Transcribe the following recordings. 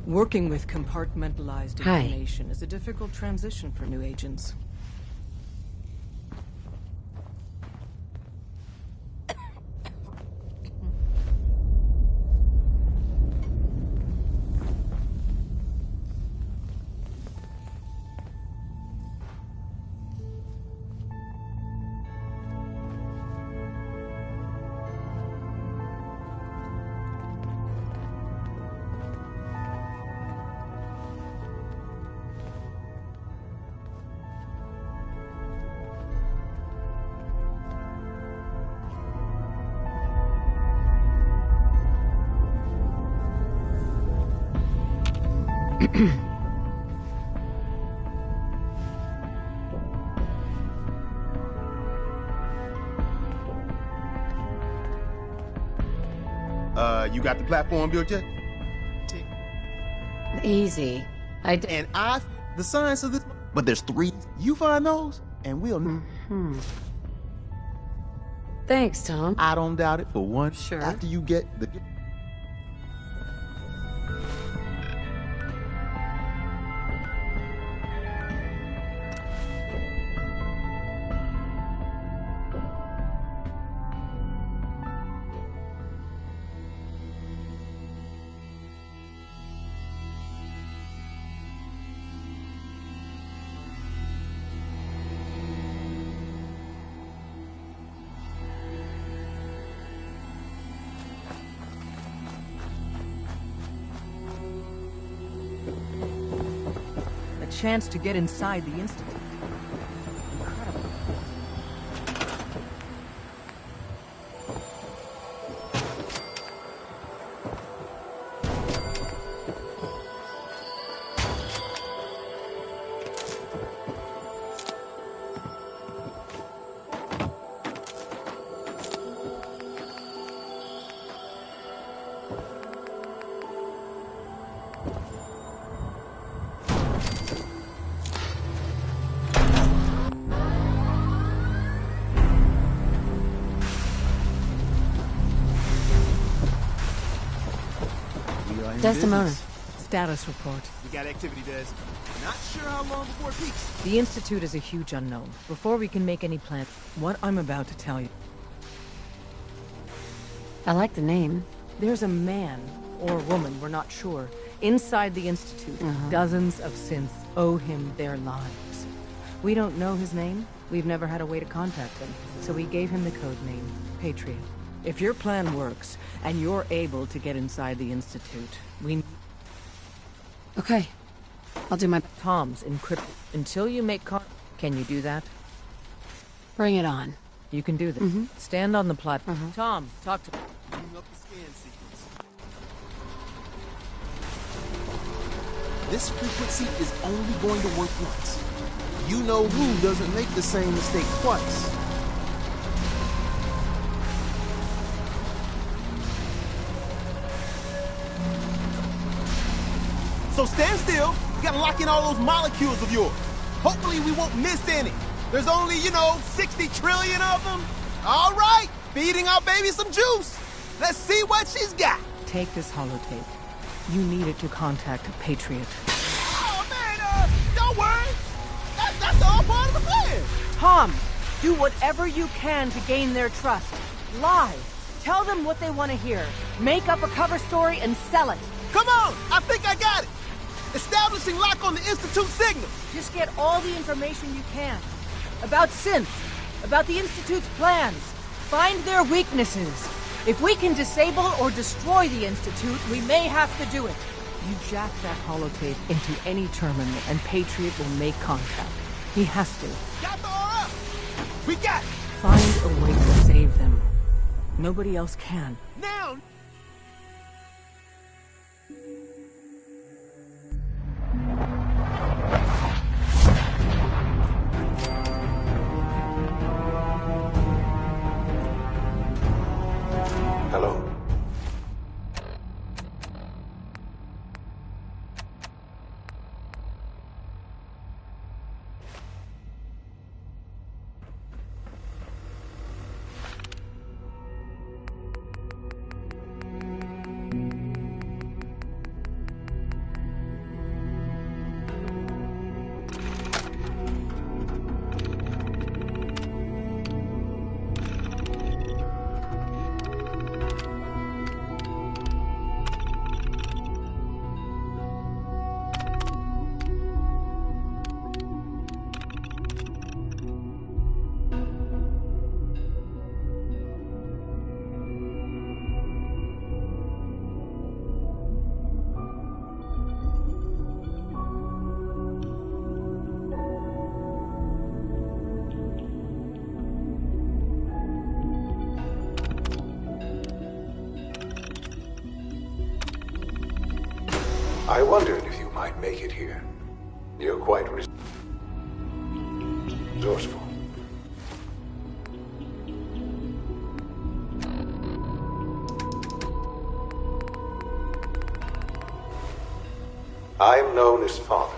Working with compartmentalized information is a difficult transition for new agents. You got the platform built yet? Easy. And the science of this, but there's 3. You find those, and we'll know. Thanks, Tom. I don't doubt it for one. Sure. After you get the... Chance to get inside the Institute. Incredible. Desdemona. Status report. We got activity, Des. Not sure how long before it peaks. The Institute is a huge unknown. Before we can make any plans, what I'm about to tell you. I like the name. There's a man, or woman, we're not sure, inside the Institute. Dozens of synths owe him their lives. We don't know his name. We've never had a way to contact him. So we gave him the code name, Patriot. If your plan works, and you're able to get inside the Institute, we... Okay. I'll do my... Tom's encrypted. Until you make Can you do that? Bring it on. You can do this. Stand on the platform. Tom, talk to... Bring up the scan sequence. This frequency is only going to work once. You know who doesn't make the same mistake twice. So stand still. You gotta lock in all those molecules of yours. Hopefully we won't miss any. There's only, 60 trillion of them. All right, feeding our baby some juice. Let's see what she's got. Take this holotape. You need it to contact Patriot. Oh, man, don't worry. That's all part of the plan. Tom, do whatever you can to gain their trust. Lie. Tell them what they want to hear. Make up a cover story and sell it. Come on, I think I got it. Establishing lock on the Institute signal. Just get all the information you can. About synths, about the Institute's plans. Find their weaknesses. If we can disable or destroy the Institute, we may have to do it. You jack that holotape into any terminal and Patriot will make contact. He has to. Got the RF. We got it. Find a way to save them. Nobody else can. Now. Hello. I wondered if you might make it here. You're quite resourceful. I'm known as Father.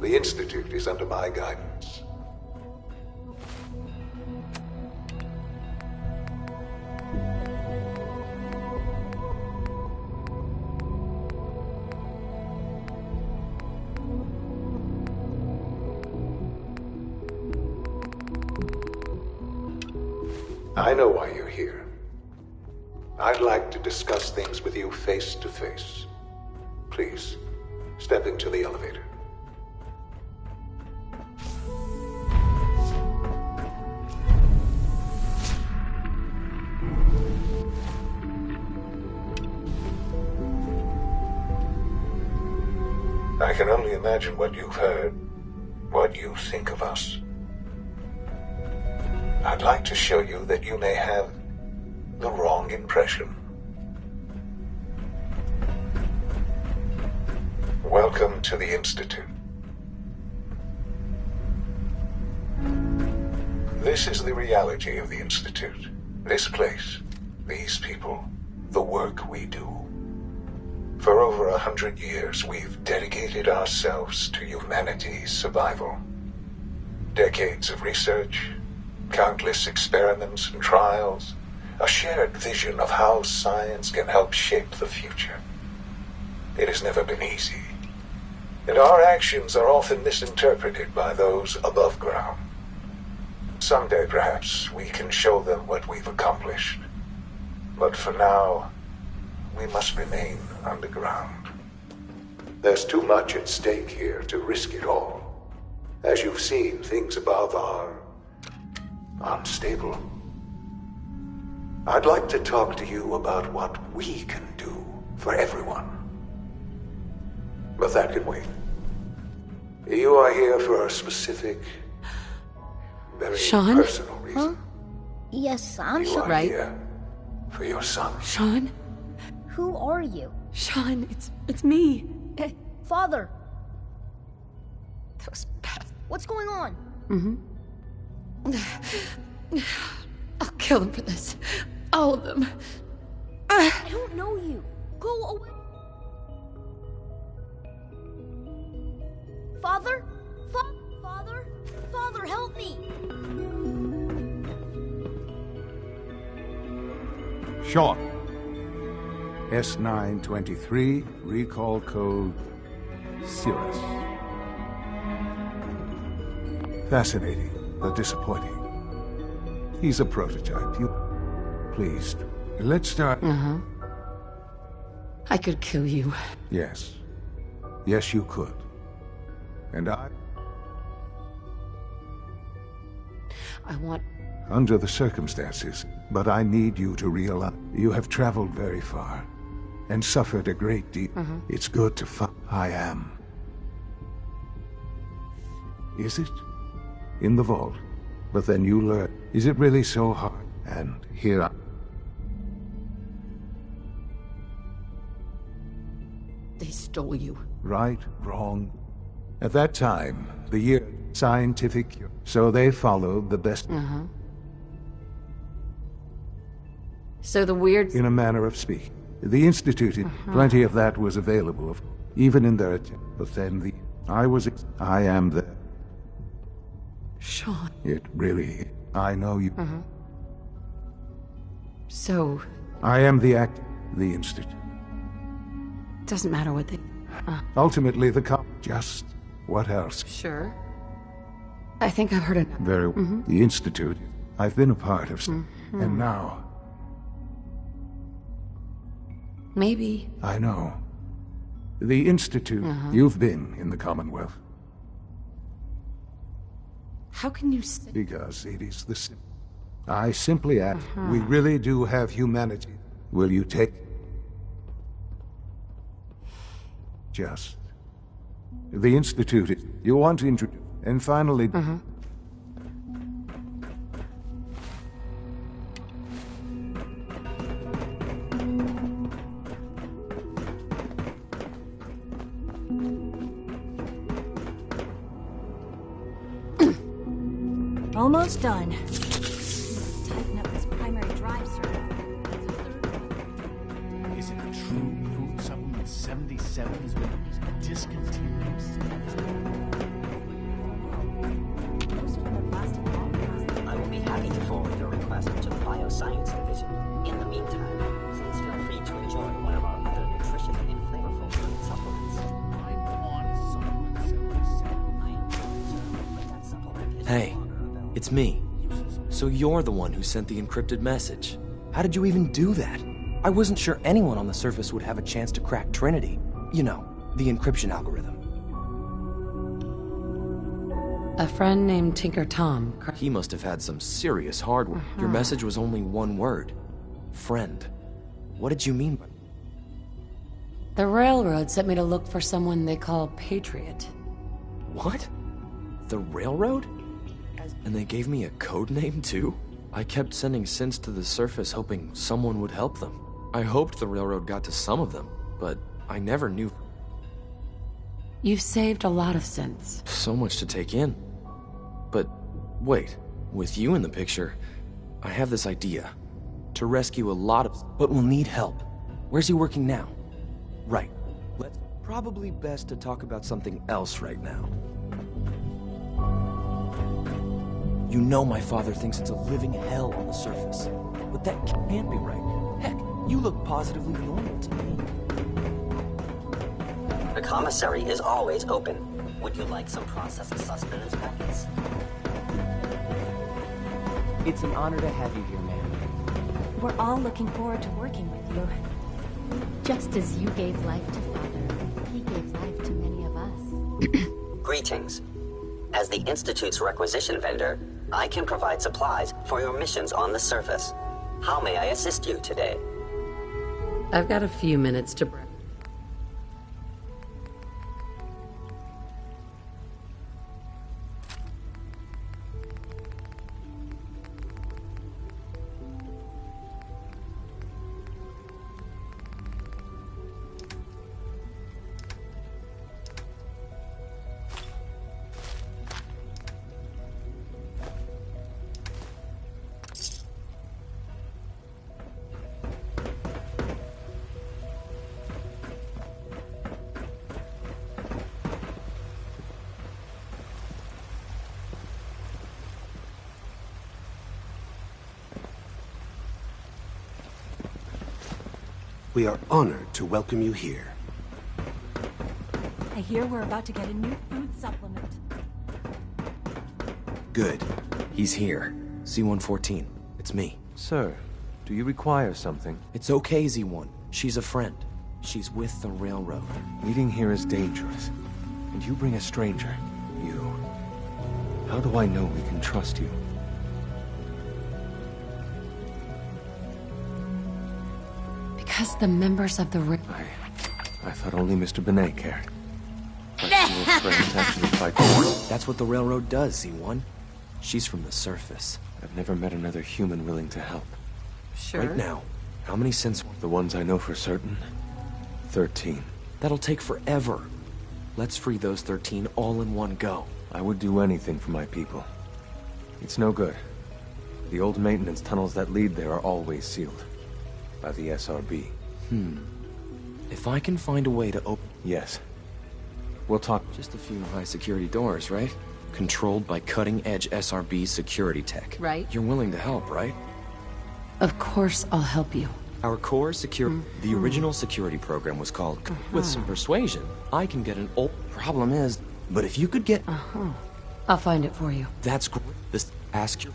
The Institute is under my guidance. I know why you're here. I'd like to discuss things with you face to face. Please, step into the elevator. I can only imagine what you've heard, what you think of us. I'd like to show you that you may have the wrong impression. Welcome to the Institute. This is the reality of the Institute. This place, these people, the work we do. For over 100 years, we've dedicated ourselves to humanity's survival. Decades of research, countless experiments and trials, a shared vision of how science can help shape the future. It has never been easy, and our actions are often misinterpreted by those above ground. Someday, perhaps, we can show them what we've accomplished. But for now, we must remain underground. There's too much at stake here to risk it all. As you've seen, things above are unstable. I'd like to talk to you about what we can do for everyone. But that can wait. You are here for a specific, very Sean? personal reason. Huh? Yes, I'm You Sean. are Right. here for your son. Sean? Who are you? Sean, it's me. Father, Those bad. what's going on? I'll kill them for this. All of them. I don't know you. Go away. Father? Father? Father, help me! Sean. S923, recall code Cirrus. Fascinating, but disappointing. He's a prototype. Please, let's start. I could kill you. Yes. Yes, you could. And I, want... under the circumstances, but I need you to realize you have traveled very far and suffered a great deal. It's good to find I am. Is it? In the vault. But then you learn. Is it really so hard? And here I... They stole you. Right, wrong. At that time, the year scientific, so they followed the best. So the weird... In a manner of speaking. The Institute, plenty of that was available, even in their attempt. But then I am the... Sean. It really... I know you. So... I am the Institute. Doesn't matter what they... Ultimately, just... What else? Sure. I think I've heard enough. Very well. The Institute, I've been a part of, and now... Maybe. I know. The Institute, you've been in the Commonwealth. How can you say... Because it is the... I simply ask, we really do have humanity. Will you take... Just... The Institute, you want to introduce... And finally... Almost done. Tighten up this primary drive circuit. Is it true food supplement 77 has been discontinued? I will be happy to forward your request to the Bioscience Division. In the meantime, please feel free to enjoy one of our other nutritious and flavorful food supplements. I want supplement 77. I am sorry, but that supplement is Hey. no longer available. It's me. So you're the one who sent the encrypted message. How did you even do that? I wasn't sure anyone on the surface would have a chance to crack Trinity. You know, the encryption algorithm. A friend named Tinker Tom. He must have had some serious hardware. Your message was only one word. Friend. What did you mean by... The railroad sent me to look for someone they call Patriot. What? The railroad? And they gave me a code name too? I kept sending synths to the surface hoping someone would help them. I hoped the railroad got to some of them, but I never knew. You've saved a lot of synths. So much to take in. But wait, with you in the picture, I have this idea. To rescue a lot of... But we'll need help. Where's he working now? Right. Let's... Probably best to talk about something else right now. You know my father thinks it's a living hell on the surface. But that can't be right. Heck, you look positively normal to me. The commissary is always open. Would you like some processed sustenance packets? It's an honor to have you here, ma'am. We're all looking forward to working with you. Just as you gave life to Father, he gave life to many of us. Greetings. As the Institute's requisition vendor, I can provide supplies for your missions on the surface. How may I assist you today? I've got a few minutes to... We are honored to welcome you here. I hear we're about to get a new food supplement. Good. He's here. C-114. It's me. Sir, do you require something? It's okay, Z-1. She's a friend. She's with the railroad. Meeting here is dangerous. And you bring a stranger. You. How do I know we can trust you? Because the members of the I thought only Mr. Benet cared. But your friends actually fight for us. That's what the railroad does, Z-1. She's from the surface. I've never met another human willing to help. Sure. Right now, how many cents? The ones I know for certain, 13. That'll take forever. Let's free those 13 all in one go. I would do anything for my people. It's no good. The old maintenance tunnels that lead there are always sealed. By the SRB. If I can find a way to open... Yes. We'll talk... Just a few high-security doors, right? Controlled by cutting-edge SRB security tech. Right. You're willing to help, right? Of course I'll help you. Our core security... The original security program was called... With some persuasion, I can get an old... Problem is... But if you could get... I'll find it for you. That's great. This... Ask your...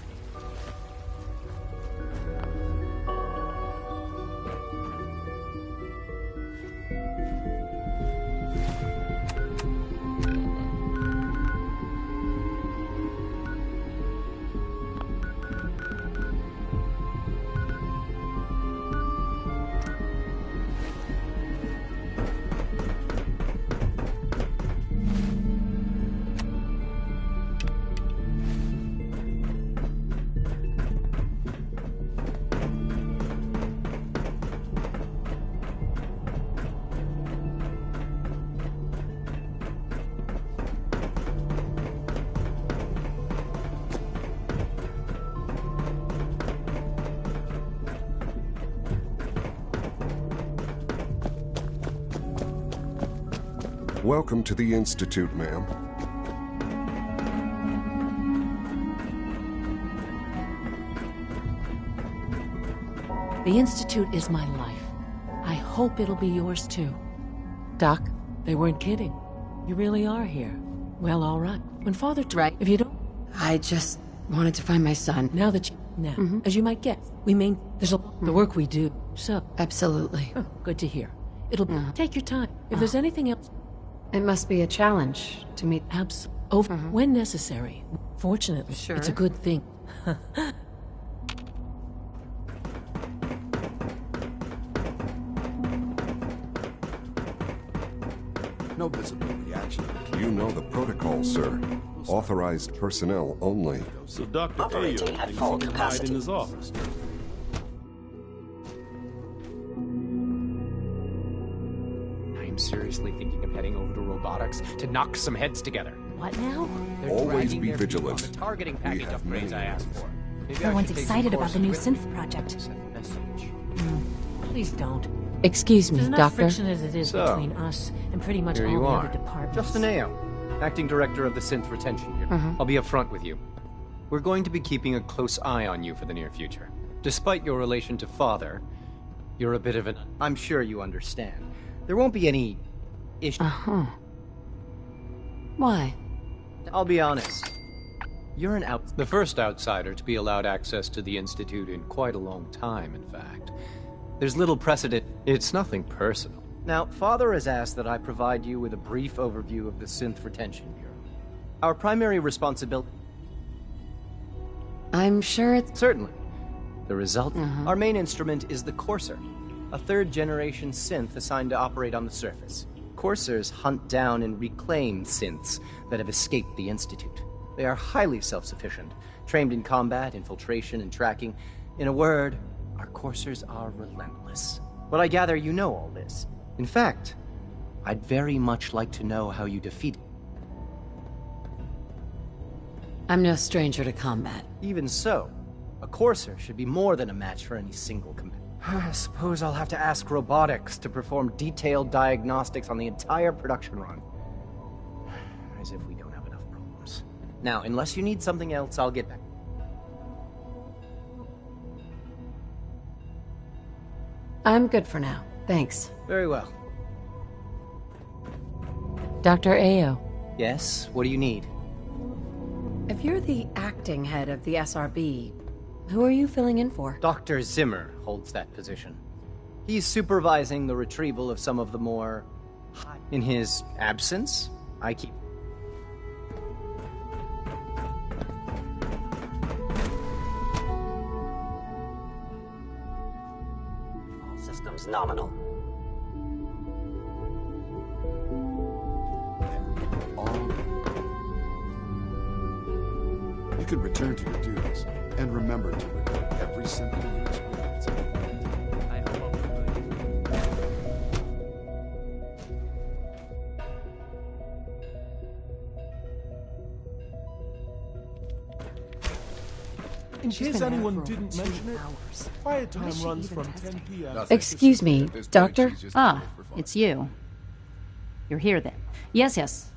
Welcome to the Institute, ma'am. The Institute is my life. I hope it'll be yours too. Doc, they weren't kidding. You really are here. Well, all right. When Father... Right. If you don't... I just wanted to find my son. Now that you... Now, as you might guess, there's the work we do. So... Absolutely. Oh, good to hear. It'll... Take your time. If there's anything else... It must be a challenge to meet... Over when necessary. Fortunately, it's a good thing. No visible reaction. You know the protocol, sir. Authorized personnel only. So Dr. Operating Ayo at thinks full he can hide capacity. in his office. I'm seriously thinking of heading over to robotics to knock some heads together. What now? They're Always dragging be their feet on vigilant. the targeting package have upgrades many I asked for. Maybe I Everyone's should take some excited about the new courses synth with- project. Send a message. Please don't. Excuse me, There's enough Doctor. friction as it is So, between us and pretty much Here all you the are. other departments. Justin Ayo, acting director of the synth retention unit. I'll be up front with you. We're going to be keeping a close eye on you for the near future. Despite your relation to Father, you're a bit of an... I'm sure you understand. There won't be any issue. Uh-huh. Why? I'll be honest. You're an the first outsider to be allowed access to the Institute in quite a long time, in fact. There's little precedent. It's nothing personal. Now, Father has asked that I provide you with a brief overview of the Synth Retention Bureau. Our primary responsibility... I'm sure it's... Certainly. The result? Uh-huh. Our main instrument is the Courser, a third-generation synth assigned to operate on the surface. Coursers hunt down and reclaim synths that have escaped the Institute. They are highly self-sufficient, trained in combat, infiltration, and tracking. In a word, our coursers are relentless. But I gather you know all this. In fact, I'd very much like to know how you defeat... I'm no stranger to combat. Even so, a courser should be more than a match for any single competitor. I suppose I'll have to ask robotics to perform detailed diagnostics on the entire production run. As if we don't have enough problems. Now, unless you need something else, I'll get back. I'm good for now. Thanks. Very well. Dr. Ayo. Yes? What do you need? If you're the acting head of the SRB, who are you filling in for? Dr. Zimmer holds that position. He's supervising the retrieval of some of the more... In his absence, I keep... All systems nominal. You can return to your duties, and remember to record every symptom you experience. I hope In case anyone didn't mention it, fire time runs from 10 p.m. Excuse me, Doctor? Ah, it's you. You're here then. Yes.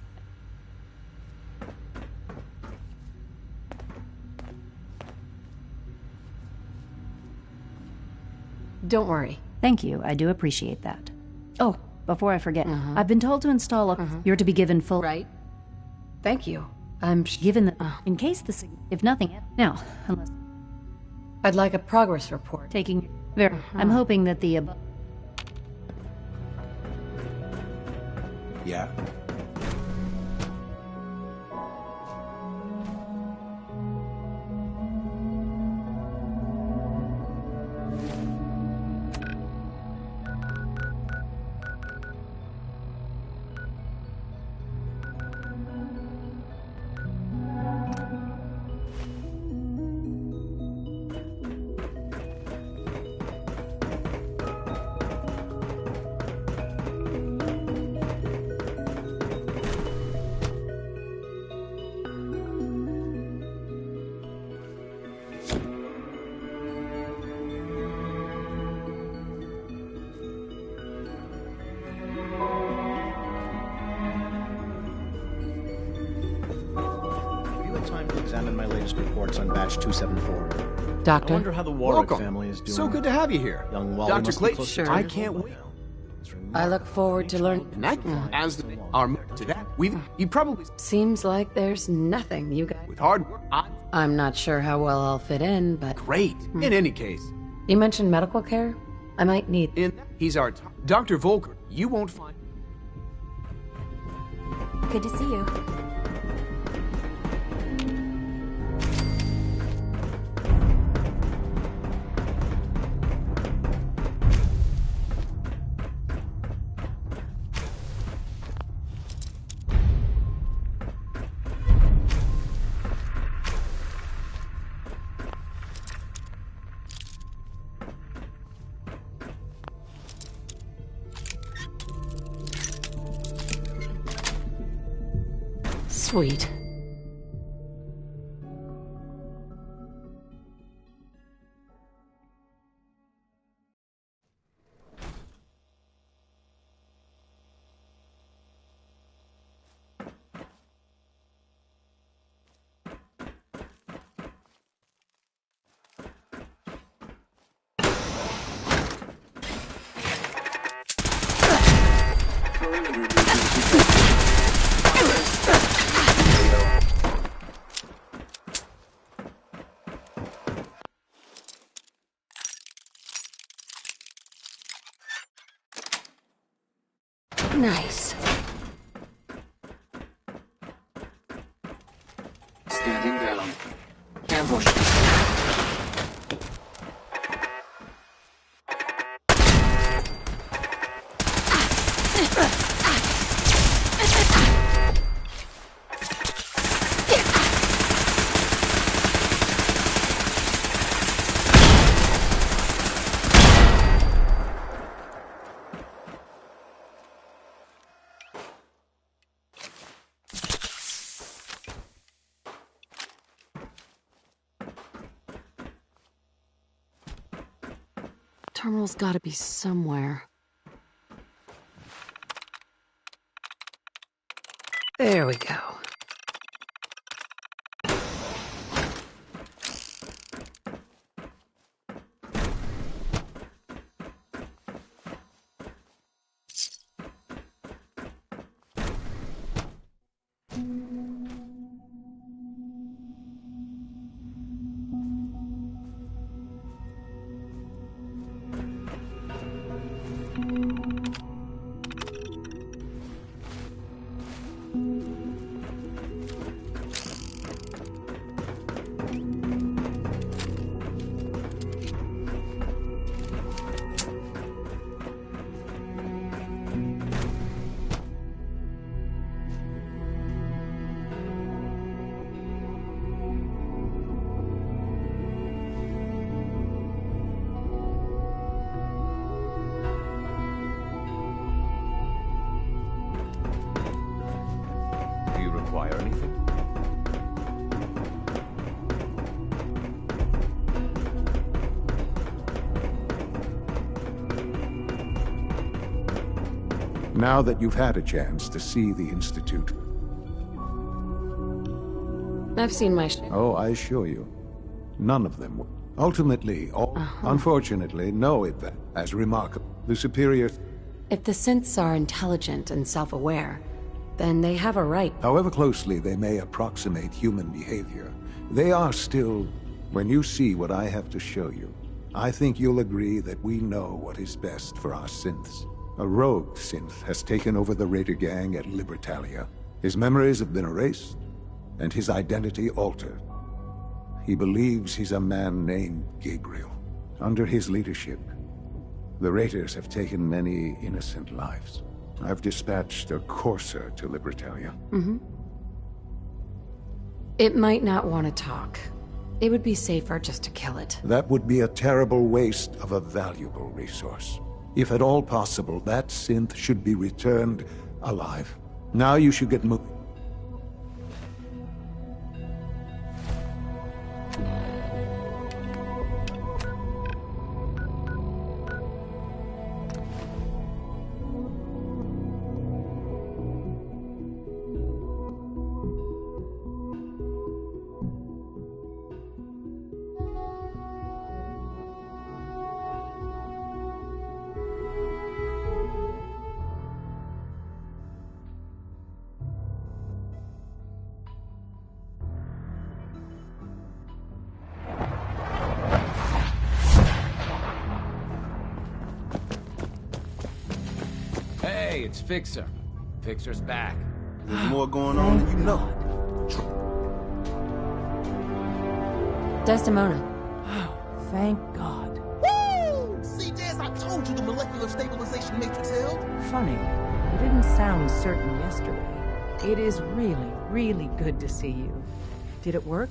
Don't worry. Thank you, I do appreciate that. Oh, before I forget, I've been told to install a... You're to be given full... Right. Thank you. I'm given the... in case the... If nothing... Now, unless... I'd like a progress report. Taking... I'm hoping that the... Yeah? Examine my latest reports on batch 274. Doctor? I wonder how the Warwick Welcome. family is doing. So good to have you here. Young Wally Dr. must be Clayton, close to Sure. 10 I years can't old wait. now. I look forward to learning... And that, as the, our to that, you probably... Seems like there's nothing you guys... With hard work, I'm not sure how well I'll fit in, but... great. In any case. You mentioned medical care? I might need... He's our... Dr. Volker, you won't find... Good to see you. Sweet. Nice. Standing down. Ambush. Terminal's gotta be somewhere. There we go. Require anything? Now that you've had a chance to see the Institute. I've seen my Oh, I assure you, none of them will. Ultimately, unfortunately, know it as remarkable. The superior... If the synths are intelligent and self-aware, then they have a right. However closely they may approximate human behavior, they are still... When you see what I have to show you, I think you'll agree that we know what is best for our synths. A rogue synth has taken over the Raider gang at Libertalia. His memories have been erased, and his identity altered. He believes he's a man named Gabriel. Under his leadership, the Raiders have taken many innocent lives. I've dispatched a courser to Libertalia. It might not want to talk. It would be safer just to kill it. That would be a terrible waste of a valuable resource. If at all possible, that synth should be returned alive. Now you should get moving. Hey, it's Fixer. Fixer's back. There's more going on than you know. Desdemona. Oh, thank God. Woo! See, Jess, I told you the molecular stabilization matrix held. Funny, you didn't sound certain yesterday. It is really, really good to see you. Did it work?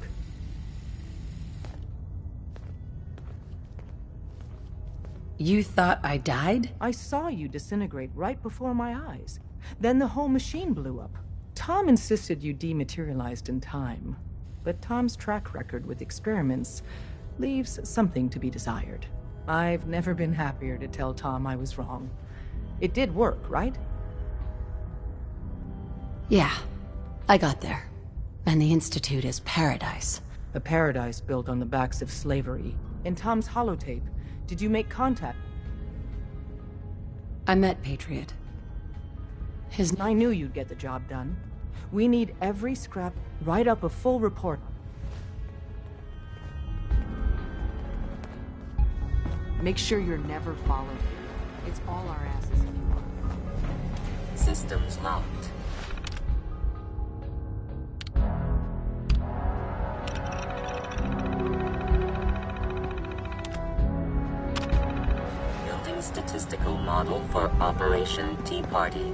You thought I died? I saw you disintegrate right before my eyes. Then the whole machine blew up. Tom insisted you dematerialized in time. But Tom's track record with experiments leaves something to be desired. I've never been happier to tell Tom I was wrong. It did work, right? Yeah, I got there. And the Institute is paradise. A paradise built on the backs of slavery. In Tom's holotape, did you make contact? I met Patriot. I knew you'd get the job done. We need every scrap, write up a full report. Make sure you're never followed. It's all our asses if you want. Systems locked. Building statistical model for Operation Tea Party.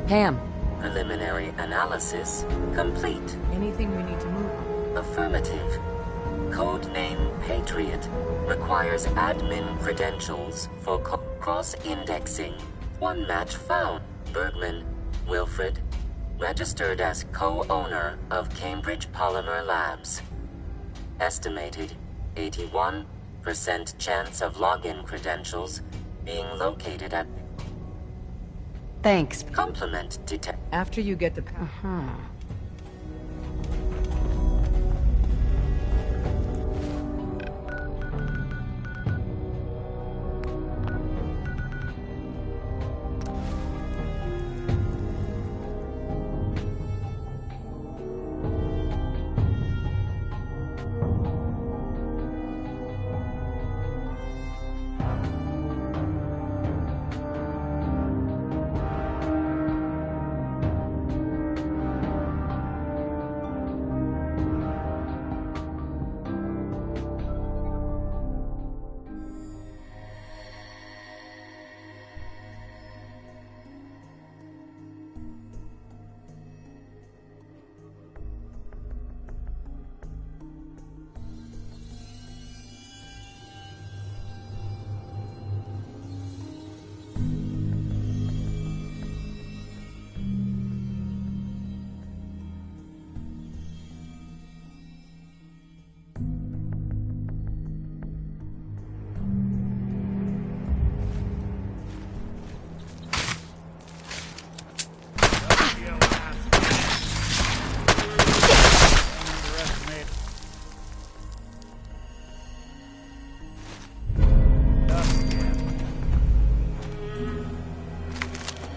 Pam. Preliminary analysis complete. Anything we need to move on? Affirmative. Codename Patriot requires admin credentials for cross-indexing. One match found. Bergman, Wilfred, registered as co-owner of Cambridge Polymer Labs. Estimated 81% chance of login credentials being located at... Thanks. Complement detect. After you get the...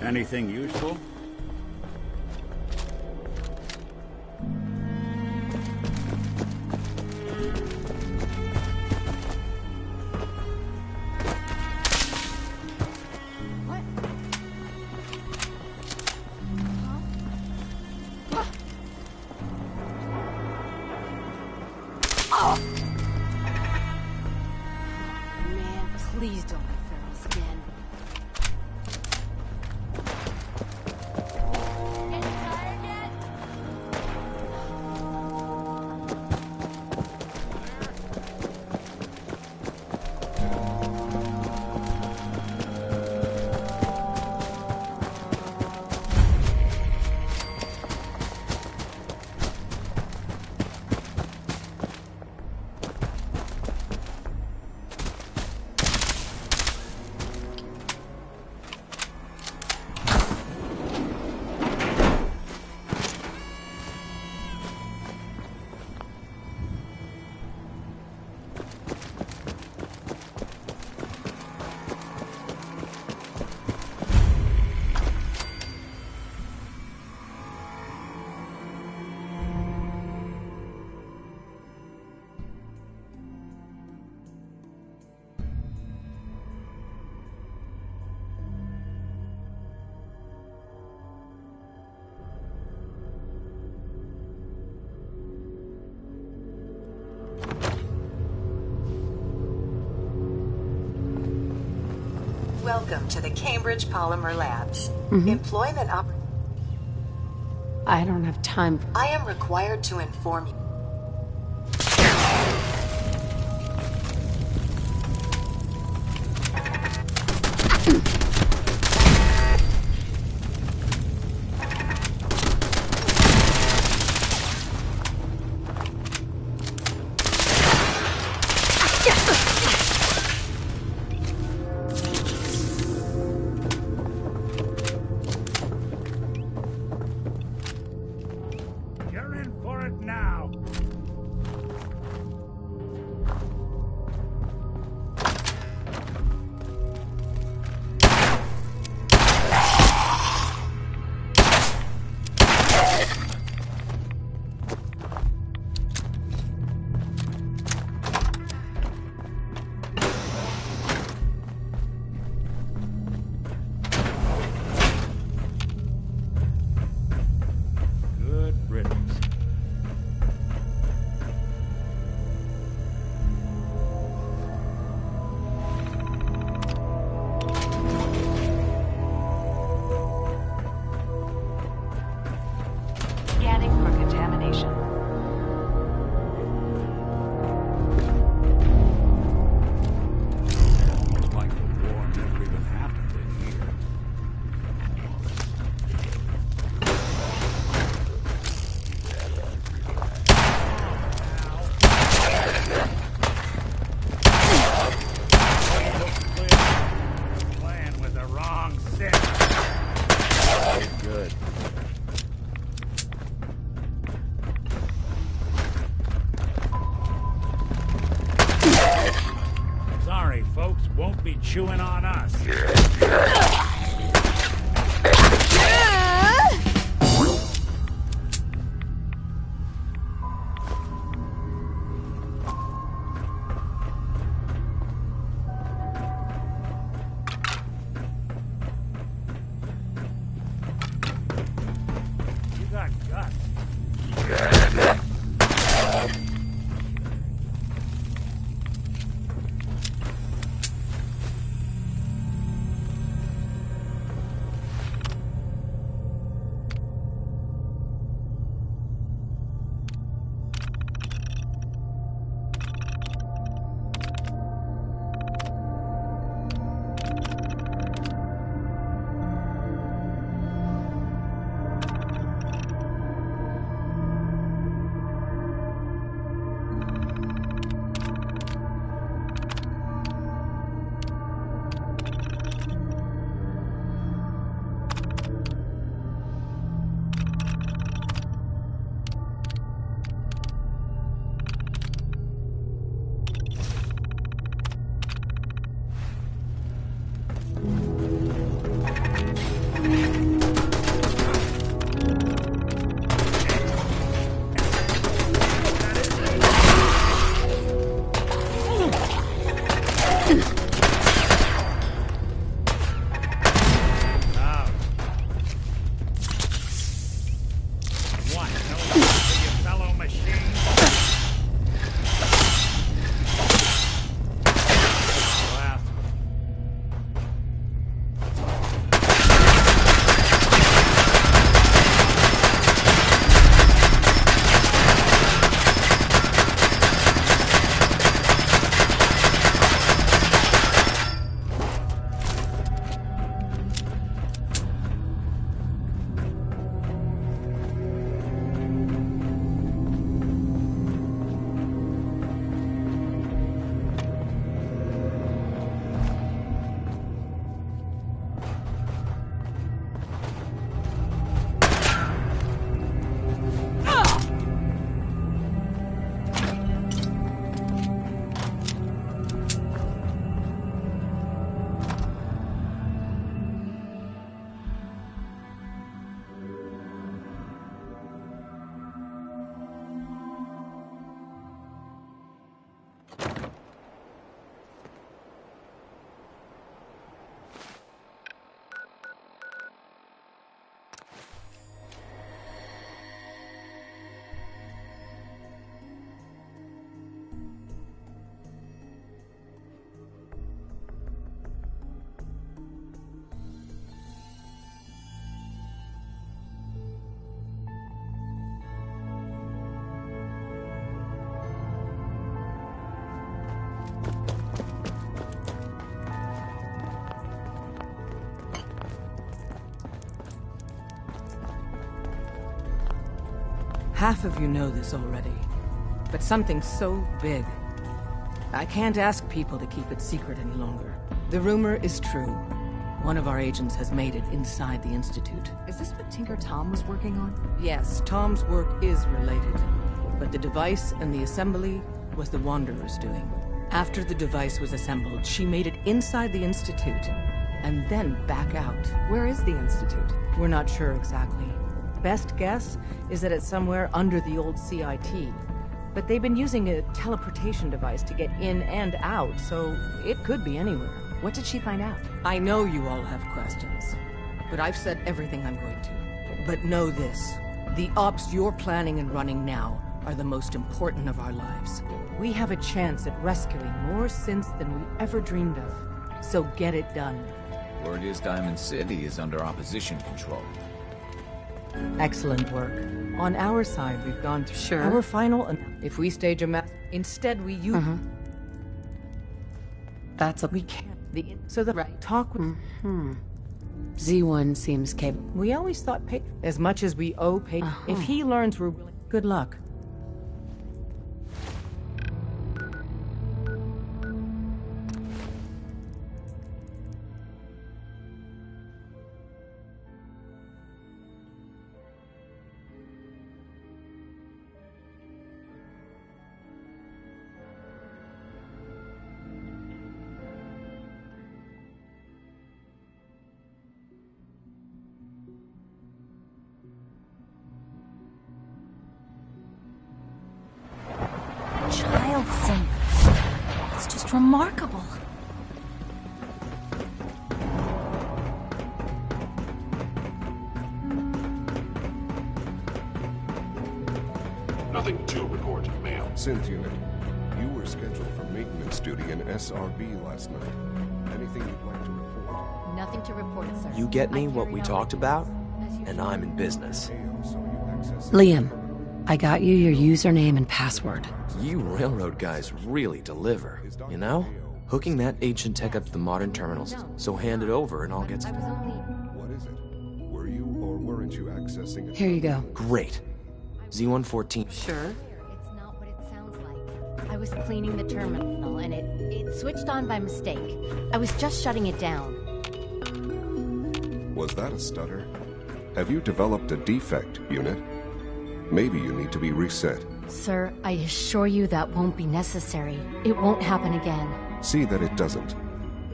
Anything useful? Man, please don't be Farrell's again. Welcome to the Cambridge Polymer Labs. Mhm. Employment I don't have time. I am required to inform you. You're in for it now. won't be chewing on us. You got guts. Half of you know this already, but something so big, I can't ask people to keep it secret any longer. The rumor is true. One of our agents has made it inside the Institute. Is this what Tinker Tom was working on? Yes, Tom's work is related, but the device and the assembly was the Wanderer's doing. After the device was assembled, she made it inside the Institute, and then back out. Where is the Institute? We're not sure exactly. Best guess is that it's somewhere under the old CIT. But they've been using a teleportation device to get in and out, so it could be anywhere. What did she find out? I know you all have questions, but I've said everything I'm going to. But know this, the ops you're planning and running now are the most important of our lives. We have a chance at rescuing more synths than we ever dreamed of. So get it done. Word is Diamond City is under opposition control. Excellent work. On our side, we've gone through our final, and if we stage a map, instead we use... That's a... We can't. So the talk with... Z1 seems capable. We always thought as much as we owe if he learns we're willing... Good luck. child synth. It's just remarkable. Nothing to report, ma'am. Synth unit, you were scheduled for maintenance duty in SRB last night. Anything you'd like to report? Nothing to report, sir. You get me what we talked about, and I'm in business. Liam, I got you your username and password. You railroad guys really deliver, you know? Hooking that ancient tech up to the modern terminals, so hand it over and I'll get... What is it? Were you or weren't you accessing it? Here you go. Great. Z114. Sure. It's not what it sounds like. I was cleaning the terminal and it switched on by mistake. I was just shutting it down. Was that a stutter? Have you developed a defect, unit? Maybe you need to be reset. Sir, I assure you that won't be necessary. It won't happen again. See that it doesn't.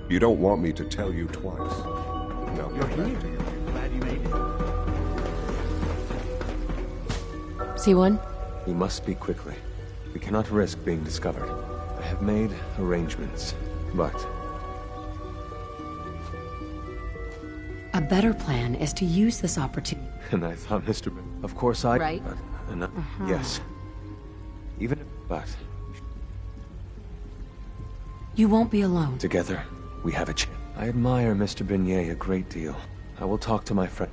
You don't want me to tell you twice. Now get back to you. Glad you made it. C1? We must speak quickly. We cannot risk being discovered. I have made arrangements, but... A better plan is to use this opportunity. And I thought, Mr. Of course I... Right. But, yes. Even if... But... You won't be alone. Together, we have a chance. I admire Mr. Beignet a great deal. I will talk to my friend.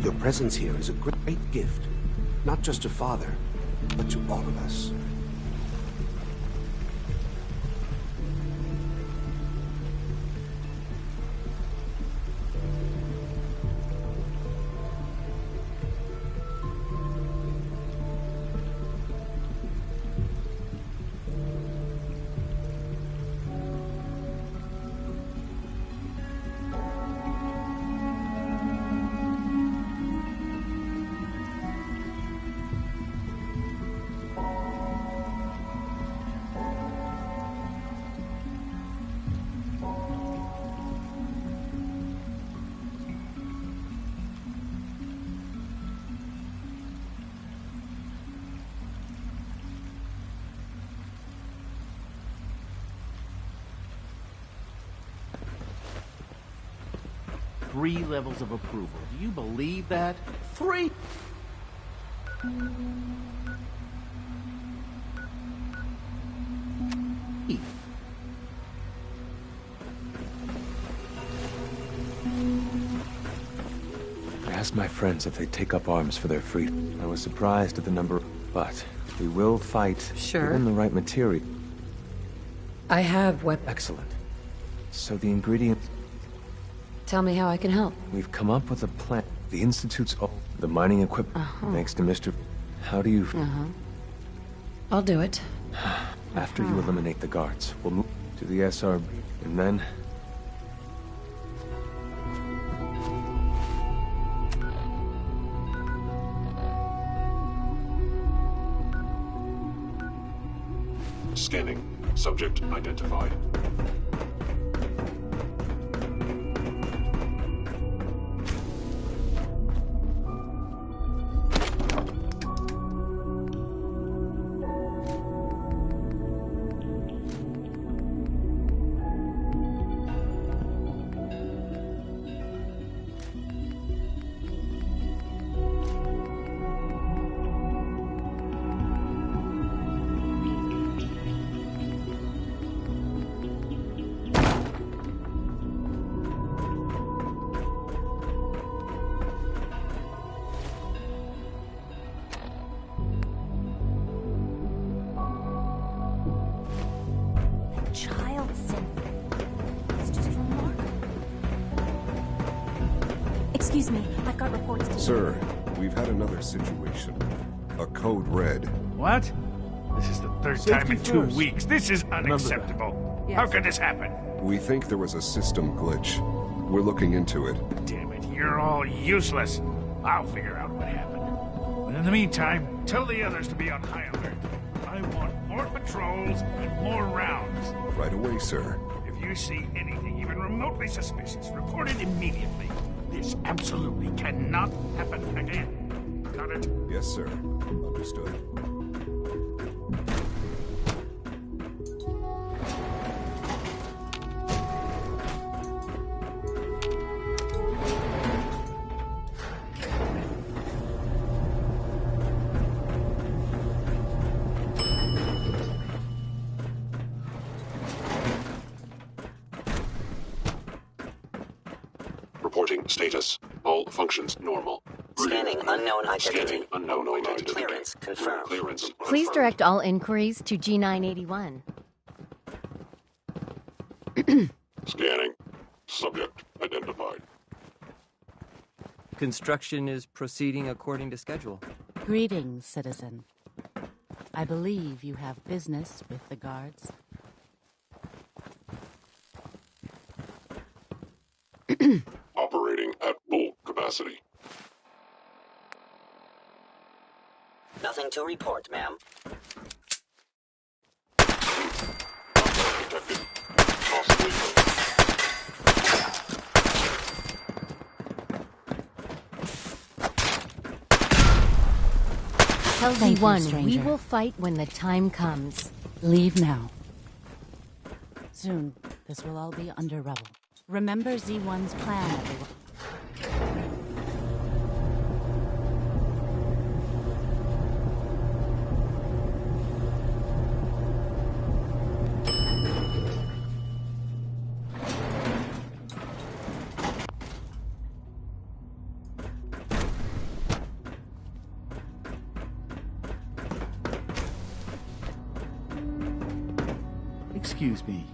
Your presence here is a great gift. Not just to Father, but to all of us. Three levels of approval. Do you believe that? 3? I asked my friends if they'd take up arms for their freedom. I was surprised at the number, but we will fight. Sure. Given the right material. I have weapons. Excellent. So the ingredients... Tell me how I can help. We've come up with a plan. The Institute's the mining equipment. Thanks to Mr. How do you... I'll do it. After you eliminate the guards, we'll move to the SRB, and then... Scanning. Subject identified. Child synth. It's just remarkable. Excuse me, I've got reports to... Sir, we've had another situation. A code red. What? This is the third time in 2 weeks. This is unacceptable. Yes. How could this happen? We think there was a system glitch. We're looking into it. Damn it, you're all useless. I'll figure out what happened. But in the meantime, tell the others to be on high alert. I want more patrols and more rounds. Right away, sir. If you see anything even remotely suspicious, report it immediately. This absolutely cannot happen again. Got it? Yes, sir. Understood. Reporting status. All functions normal. Scanning unknown identity. Scanning unknown identity. Clearance confirmed. Clearance. Please direct all inquiries to G981. Scanning. Subject identified. Construction is proceeding according to schedule. Greetings, citizen. I believe you have business with the guards. Operating at full capacity. Nothing to report, ma'am. Detected. Possibly. Tell Thank you, Z1 we stranger. will fight when the time comes. Leave now. Soon, this will all be under rubble. Remember Z1's plan, everyone. Excuse me.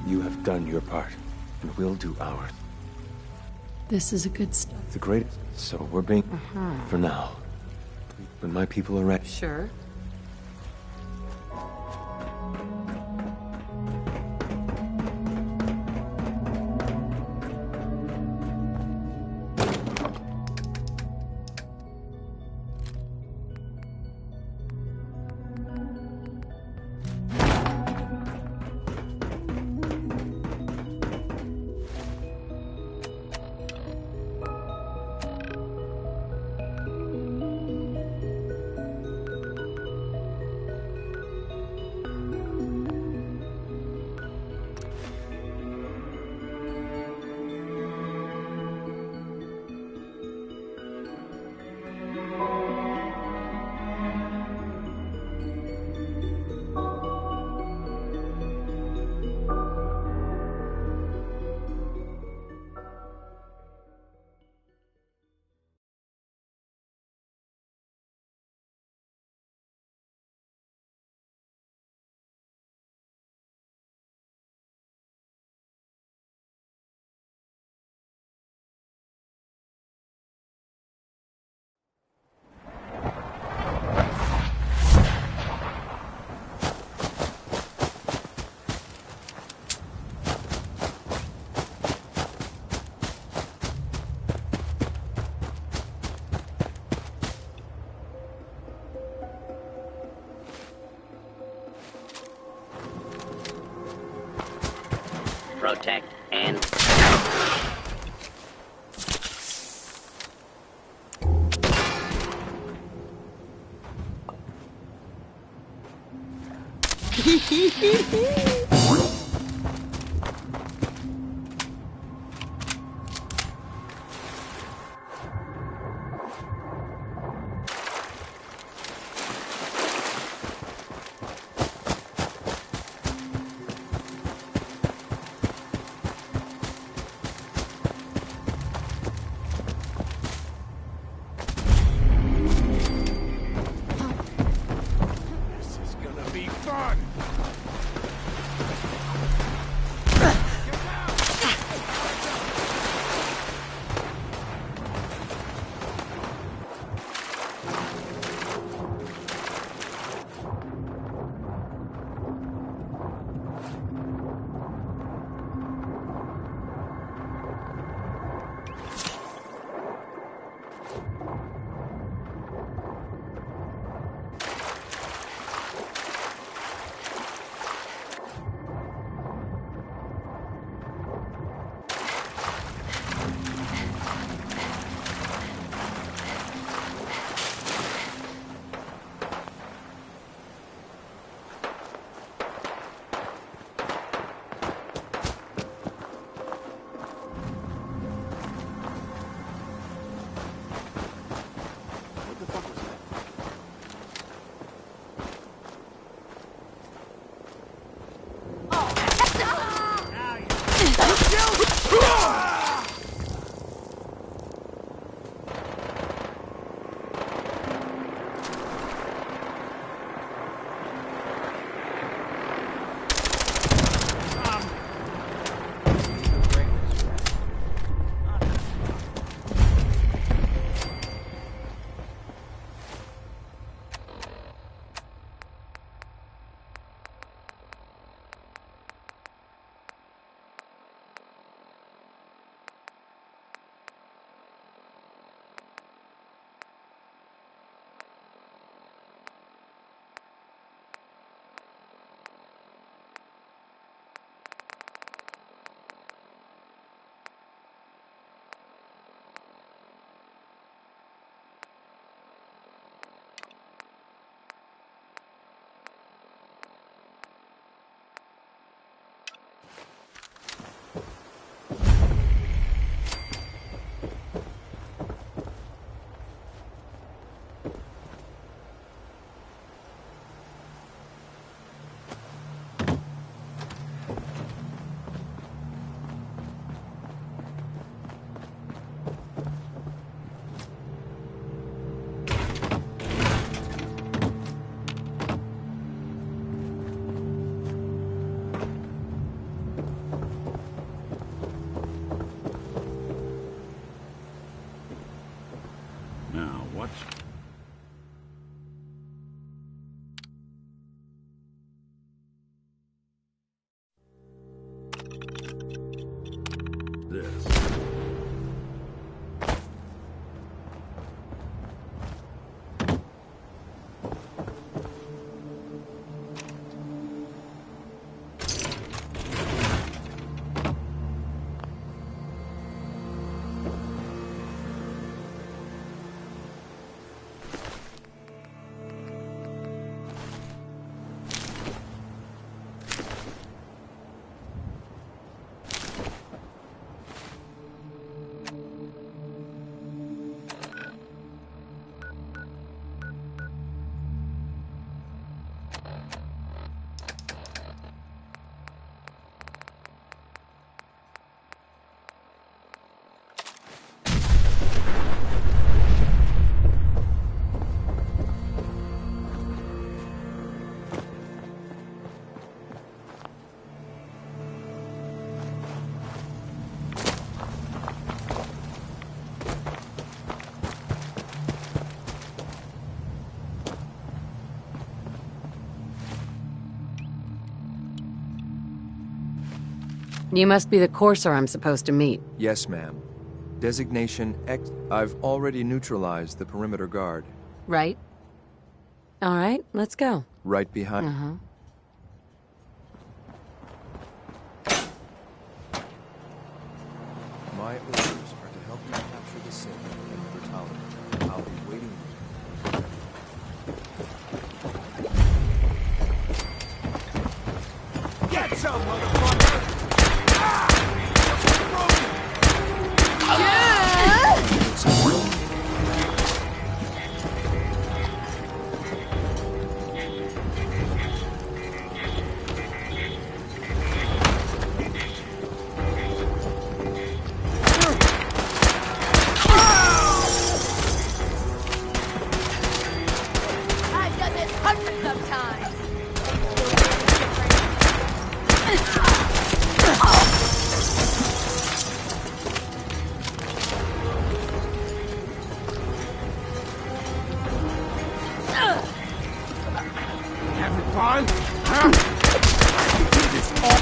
You have done your part, and we'll do ours. This is a good start. The greatest. So we're being... For now. When my people are ready... Sure. Protect and... This is gonna be fun! You must be the courser I'm supposed to meet. Yes, ma'am. Designation X. I've already neutralized the perimeter guard. Right? All right, let's go. Right behind. Uh-huh. My orders are to help you capture the synth and brutality. I'll be waiting. Get some, motherfucker! I've done this hundreds of times. Having fun? Huh? Do this all.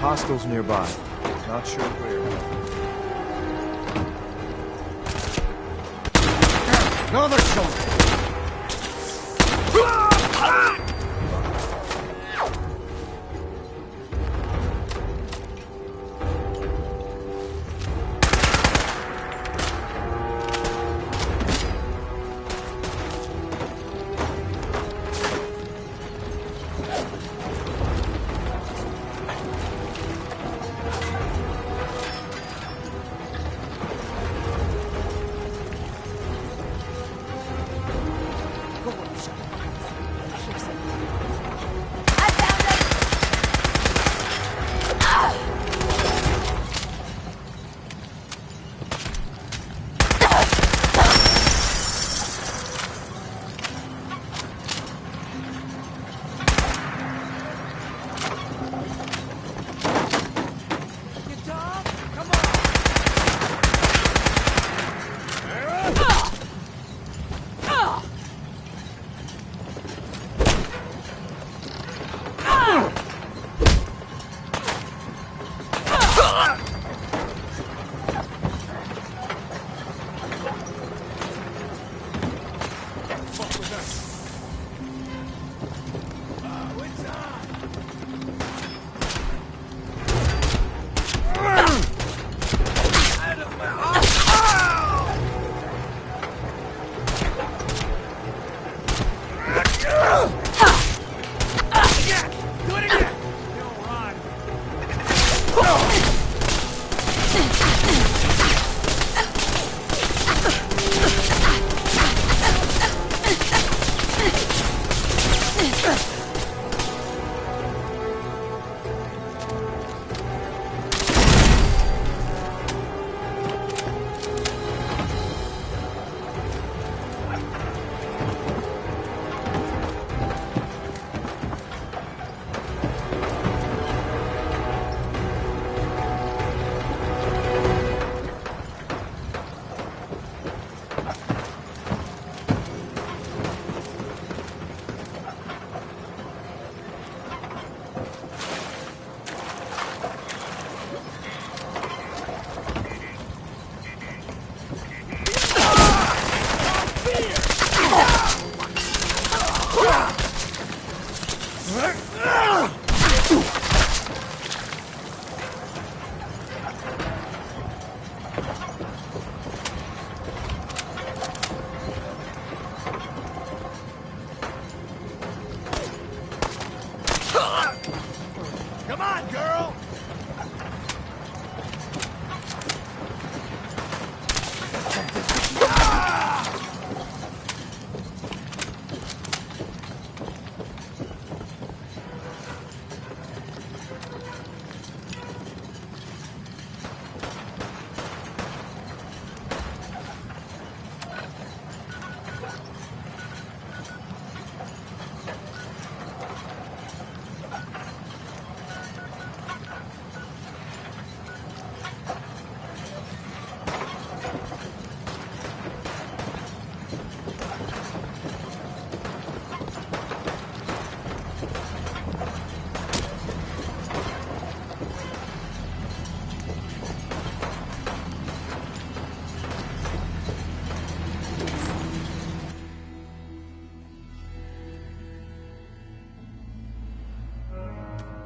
Hostiles nearby. Not sure where. Another shot!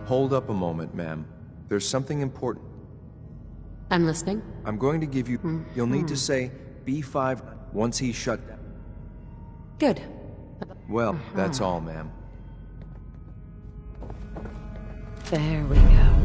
Hold up a moment, ma'am. There's something important. I'm listening. I'm going to give you... You'll need to say B5 once he's shut down. Good. Well, that's all, ma'am. There we go.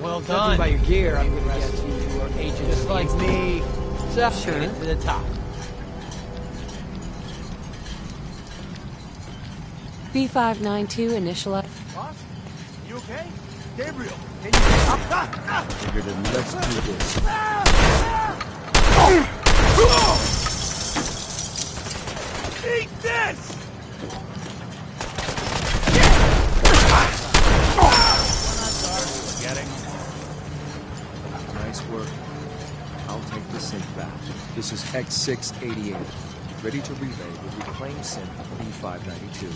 Well Judging done. by your gear, I'm gonna guess you are agents Just like me. Sure. Get to the top. B592 initialize. Boss, you okay? Gabriel, can you... Figured in, let's do this. Eat this! Nice work. I'll take the synth back. This is X688. Ready to relay with reclaimed synth B592.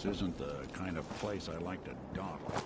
This isn't the kind of place I like to dawdle.